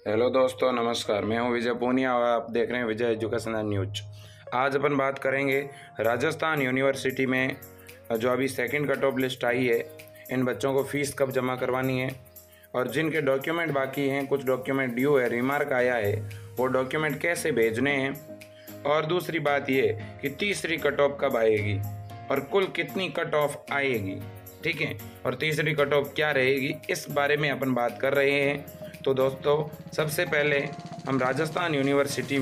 Hello दोस्तों, नमस्कार। मैं हूं विजय पूनिया और आप देख रहे हैं विजय एजुकेशनल न्यूज। आज अपन बात करेंगे राजस्थान यूनिवर्सिटी में जो अभी सेकंड कट ऑफ लिस्ट आई है, इन बच्चों को फ़ीस कब जमा करवानी है और जिनके डॉक्यूमेंट बाकी हैं, कुछ डॉक्यूमेंट ड्यू है, रिमार्क आया है, वो डॉक्यूमेंट कैसे भेजने हैं। और दूसरी बात ये कि तीसरी कट ऑफ कब आएगी और कुल कितनी कट ऑफ आएगी, ठीक है, और तीसरी कट ऑफ क्या रहेगी, इस बारे में अपन बात कर रहे हैं। तो दोस्तों, सबसे पहले हम राजस्थान यूनिवर्सिटी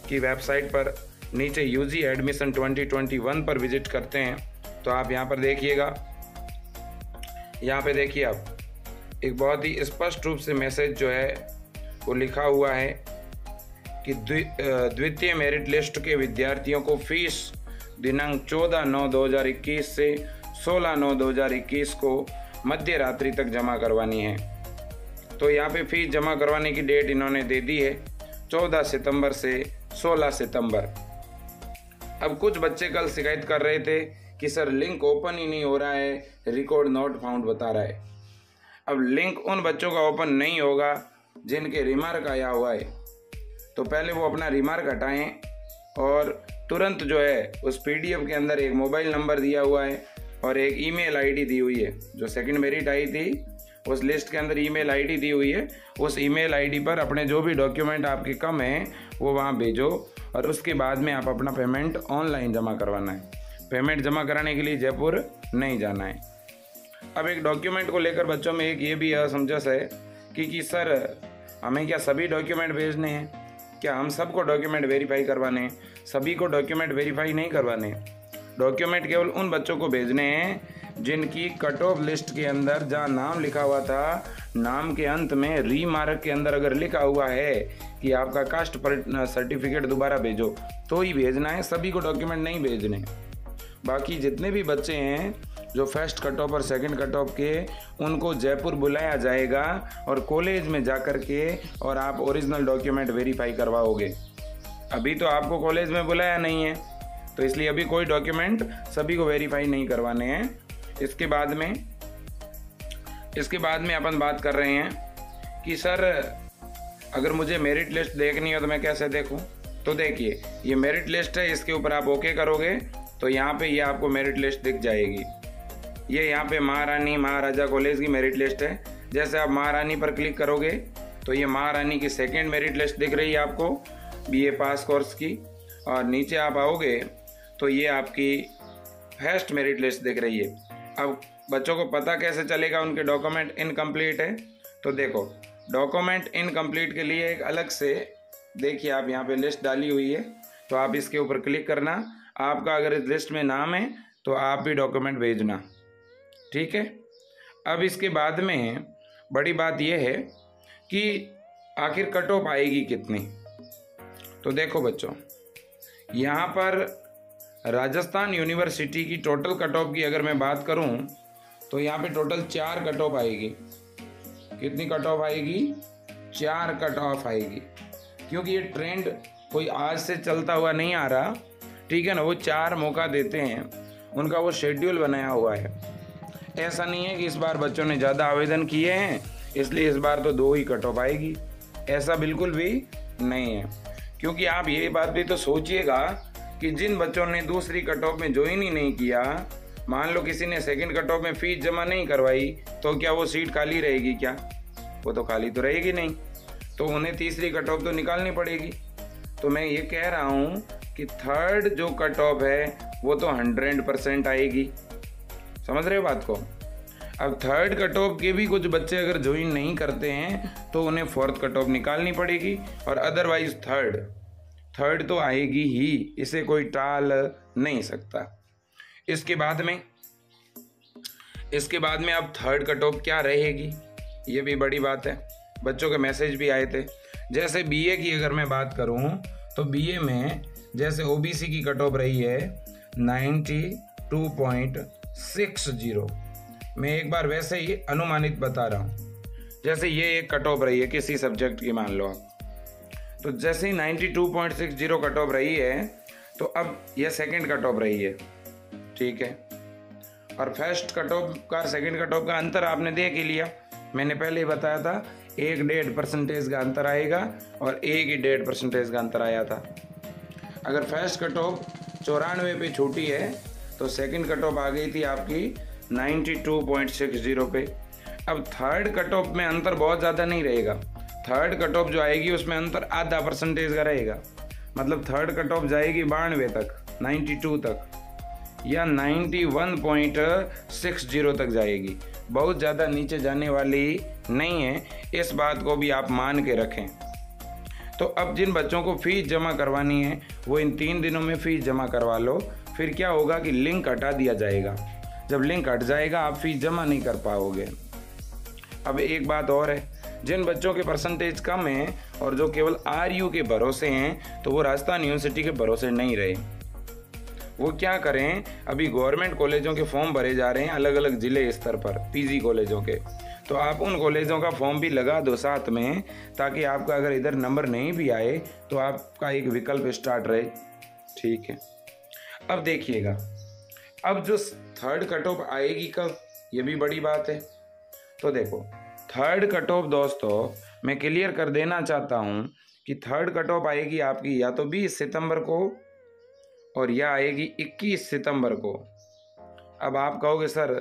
की वेबसाइट पर नीचे यूजी एडमिशन 2021 पर विजिट करते हैं। तो आप यहाँ पर देखिएगा, यहाँ पे देखिए आप, एक बहुत ही स्पष्ट रूप से मैसेज जो है वो लिखा हुआ है कि द्वितीय मेरिट लिस्ट के विद्यार्थियों को फीस दिनांक 14/9/2021 से 16/9/2021 को मध्य रात्रि तक जमा करवानी है। तो यहाँ पे फीस जमा करवाने की डेट इन्होंने दे दी है 14 सितंबर से 16 सितंबर। अब कुछ बच्चे कल शिकायत कर रहे थे कि सर लिंक ओपन ही नहीं हो रहा है, रिकॉर्ड नॉट फाउंड बता रहा है। अब लिंक उन बच्चों का ओपन नहीं होगा जिनके रिमार्क आया हुआ है। तो पहले वो अपना रिमार्क हटाएं और तुरंत जो है उस PDF के अंदर एक मोबाइल नंबर दिया हुआ है और एक ईमेल आईडी दी हुई है। जो सेकंड मेरिट आई थी उस लिस्ट के अंदर ईमेल आईडी दी हुई है। उस ईमेल आईडी पर अपने जो भी डॉक्यूमेंट आपके कम हैं वो वहाँ भेजो और उसके बाद में आप अपना पेमेंट ऑनलाइन जमा करवाना है। पेमेंट जमा कराने के लिए जयपुर नहीं जाना है। अब एक डॉक्यूमेंट को लेकर बच्चों में एक ये भी असमंजस है कि सर हमें क्या सभी डॉक्यूमेंट भेजने हैं, क्या हम सबको डॉक्यूमेंट वेरीफाई करवाने हैं? सभी को डॉक्यूमेंट वेरीफाई नहीं करवाने। डॉक्यूमेंट केवल उन बच्चों को भेजने हैं जिनकी कट ऑफ लिस्ट के अंदर जहाँ नाम लिखा हुआ था, नाम के अंत में रीमार्क के अंदर अगर लिखा हुआ है कि आपका कास्ट सर्टिफिकेट दोबारा भेजो तो ही भेजना है, सभी को डॉक्यूमेंट नहीं भेजने। बाकी जितने भी बच्चे हैं जो फर्स्ट कट ऑफ और सेकंड कट ऑफ के, उनको जयपुर बुलाया जाएगा और कॉलेज में जाकर के और आप ओरिजिनल डॉक्यूमेंट वेरीफाई करवाओगे। अभी तो आपको कॉलेज में बुलाया नहीं है, तो इसलिए अभी कोई डॉक्यूमेंट सभी को वेरीफाई नहीं करवाने हैं। इसके बाद में अपन बात कर रहे हैं कि सर अगर मुझे मेरिट लिस्ट देखनी हो तो मैं कैसे देखूं? तो देखिए, ये मेरिट लिस्ट है, इसके ऊपर आप ओके करोगे तो यहाँ पे ये आपको मेरिट लिस्ट दिख जाएगी। ये यहाँ पे महारानी महाराजा कॉलेज की मेरिट लिस्ट है। जैसे आप महारानी पर क्लिक करोगे तो ये महारानी की सेकेंड मेरिट लिस्ट दिख रही है आपको, BA पास कोर्स की। और नीचे आप आओगे तो ये आपकी फर्स्ट मेरिट लिस्ट दिख रही है। अब बच्चों को पता कैसे चलेगा उनके डॉक्यूमेंट इनकम्प्लीट है? तो देखो, डॉक्यूमेंट इनकम्प्लीट के लिए एक अलग से देखिए आप यहाँ पे लिस्ट डाली हुई है, तो आप इसके ऊपर क्लिक करना। आपका अगर इस लिस्ट में नाम है तो आप भी डॉक्यूमेंट भेजना, ठीक है। अब इसके बाद में बड़ी बात यह है कि आखिर कट ऑफ आएगी कितनी। तो देखो बच्चों, यहाँ पर राजस्थान यूनिवर्सिटी की टोटल कट ऑफ की अगर मैं बात करूं तो यहाँ पे टोटल 4 कट ऑफ आएगी। कितनी कट ऑफ आएगी? 4 कट ऑफ आएगी, क्योंकि ये ट्रेंड कोई आज से चलता हुआ नहीं आ रहा, ठीक है ना। वो 4 मौका देते हैं, उनका वो शेड्यूल बनाया हुआ है। ऐसा नहीं है कि इस बार बच्चों ने ज़्यादा आवेदन किए हैं इसलिए इस बार तो 2 ही कट ऑफ आएगी, ऐसा बिल्कुल भी नहीं है। क्योंकि आप ये बात भी तो सोचिएगा कि जिन बच्चों ने दूसरी कट ऑफ में ज्वाइन ही नहीं किया, मान लो किसी ने सेकंड कट ऑफ में फीस जमा नहीं करवाई, तो क्या वो सीट खाली रहेगी? क्या वो तो खाली तो रहेगी नहीं, तो उन्हें तीसरी कट ऑफ तो निकालनी पड़ेगी। तो मैं ये कह रहा हूँ कि थर्ड जो कट ऑफ है वो तो 100% आएगी। समझ रहे हो बात को? अब थर्ड कट ऑफ के भी कुछ बच्चे अगर ज्वाइन नहीं करते हैं तो उन्हें फोर्थ कट ऑफ निकालनी पड़ेगी, और अदरवाइज थर्ड तो आएगी ही, इसे कोई टाल नहीं सकता। इसके बाद में अब थर्ड कट ऑफ क्या रहेगी, ये भी बड़ी बात है। बच्चों के मैसेज भी आए थे। जैसे BA की अगर मैं बात करूं तो BA में जैसे OBC की कट ऑफ रही है 92.60। मैं एक बार वैसे ही अनुमानित बता रहा हूँ। जैसे ये एक कट ऑफ रही है किसी सब्जेक्ट की, मान लो आप, तो जैसे ही 92.60 कट ऑफ रही है तो अब यह सेकंड कट ऑफ रही है, ठीक है। और फर्स्ट कट ऑफ का सेकंड कट ऑफ का अंतर आपने देख ही लिया। मैंने पहले ही बताया था 1.5% का अंतर आएगा और 1.5% का अंतर आया था। अगर फर्स्ट कट ऑफ 94 पे छूटी है तो सेकंड कट ऑफ आ गई थी आपकी 92.60 पे। अब थर्ड कट ऑफ में अंतर बहुत ज़्यादा नहीं रहेगा। थर्ड कट ऑफ जो आएगी उसमें अंतर आधा % का रहेगा, मतलब थर्ड कट ऑफ जाएगी 92 तक, 92 तक या 91.60 तक जाएगी, बहुत ज़्यादा नीचे जाने वाली नहीं है। इस बात को भी आप मान के रखें। तो अब जिन बच्चों को फ़ीस जमा करवानी है वो इन 3 दिनों में फ़ीस जमा करवा लो। फिर क्या होगा कि लिंक हटा दिया जाएगा। जब लिंक हट जाएगा आप फ़ीस जमा नहीं कर पाओगे। अब एक बात और है, जिन बच्चों के परसेंटेज कम हैं और जो केवल RU के भरोसे हैं तो वो राजस्थान यूनिवर्सिटी के भरोसे नहीं रहे। वो क्या करें, अभी गवर्नमेंट कॉलेजों के फॉर्म भरे जा रहे हैं अलग अलग ज़िले स्तर पर, PG कॉलेजों के। तो आप उन कॉलेजों का फॉर्म भी लगा दो साथ में, ताकि आपका अगर इधर नंबर नहीं भी आए तो आपका एक विकल्प स्टार्ट रहे। ठीक है, अब देखिएगा, अब जो थर्ड कट ऑफ आएगी कब, ये भी बड़ी बात है। तो देखो, थर्ड कट ऑफ दोस्तों मैं क्लियर कर देना चाहता हूँ कि थर्ड कट ऑफ आएगी आपकी या तो 20 सितंबर को और या आएगी 21 सितंबर को। अब आप कहोगे सर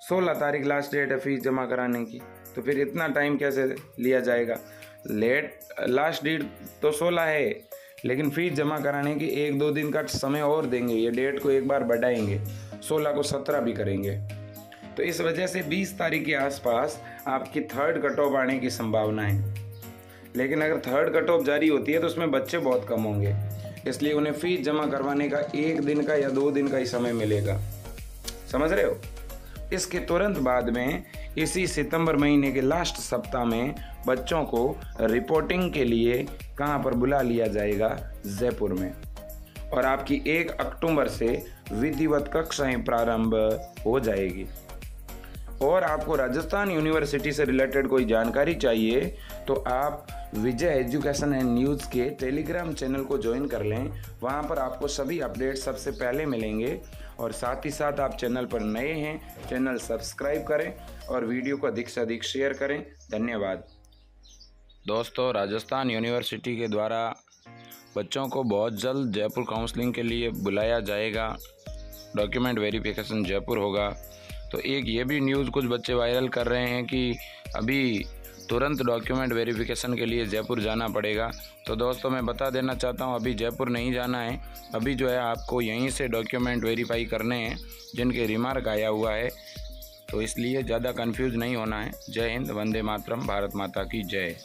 16 तारीख लास्ट डेट है फीस जमा कराने की, तो फिर इतना टाइम कैसे लिया जाएगा। लास्ट डेट तो 16 है, लेकिन फीस जमा कराने की 1-2 दिन का समय और देंगे। ये डेट को एक बार बढ़ाएंगे, 16 को 17 भी करेंगे। तो इस वजह से 20 तारीख के आसपास आपकी थर्ड कट ऑफ आने की संभावना है। लेकिन अगर थर्ड कट ऑफ जारी होती है तो उसमें बच्चे बहुत कम होंगे, इसलिए उन्हें फीस जमा करवाने का 1 दिन का या 2 दिन का ही समय मिलेगा। समझ रहे हो। इसके तुरंत बाद में इसी सितंबर महीने के लास्ट सप्ताह में बच्चों को रिपोर्टिंग के लिए कहाँ पर बुला लिया जाएगा, जयपुर में। और आपकी 1 अक्टूबर से विधिवत कक्षाएं प्रारंभ हो जाएगी। और आपको राजस्थान यूनिवर्सिटी से रिलेटेड कोई जानकारी चाहिए तो आप विजय एजुकेशन एंड न्यूज़ के टेलीग्राम चैनल को ज्वाइन कर लें। वहां पर आपको सभी अपडेट सबसे पहले मिलेंगे। और साथ ही साथ आप चैनल पर नए हैं, चैनल सब्सक्राइब करें और वीडियो को अधिक से अधिक शेयर करें। धन्यवाद। दोस्तों, राजस्थान यूनिवर्सिटी के द्वारा बच्चों को बहुत जल्द जयपुर काउंसलिंग के लिए बुलाया जाएगा। डॉक्यूमेंट वेरिफिकेशन जयपुर होगा। तो एक ये भी न्यूज़ कुछ बच्चे वायरल कर रहे हैं कि अभी तुरंत डॉक्यूमेंट वेरिफिकेशन के लिए जयपुर जाना पड़ेगा। तो दोस्तों मैं बता देना चाहता हूँ, अभी जयपुर नहीं जाना है। अभी जो है आपको यहीं से डॉक्यूमेंट वेरीफाई करने हैं जिनके रिमार्क आया हुआ है। तो इसलिए ज़्यादा कंफ्यूज नहीं होना है। जय हिंद, वंदे मातरम, भारत माता की जय।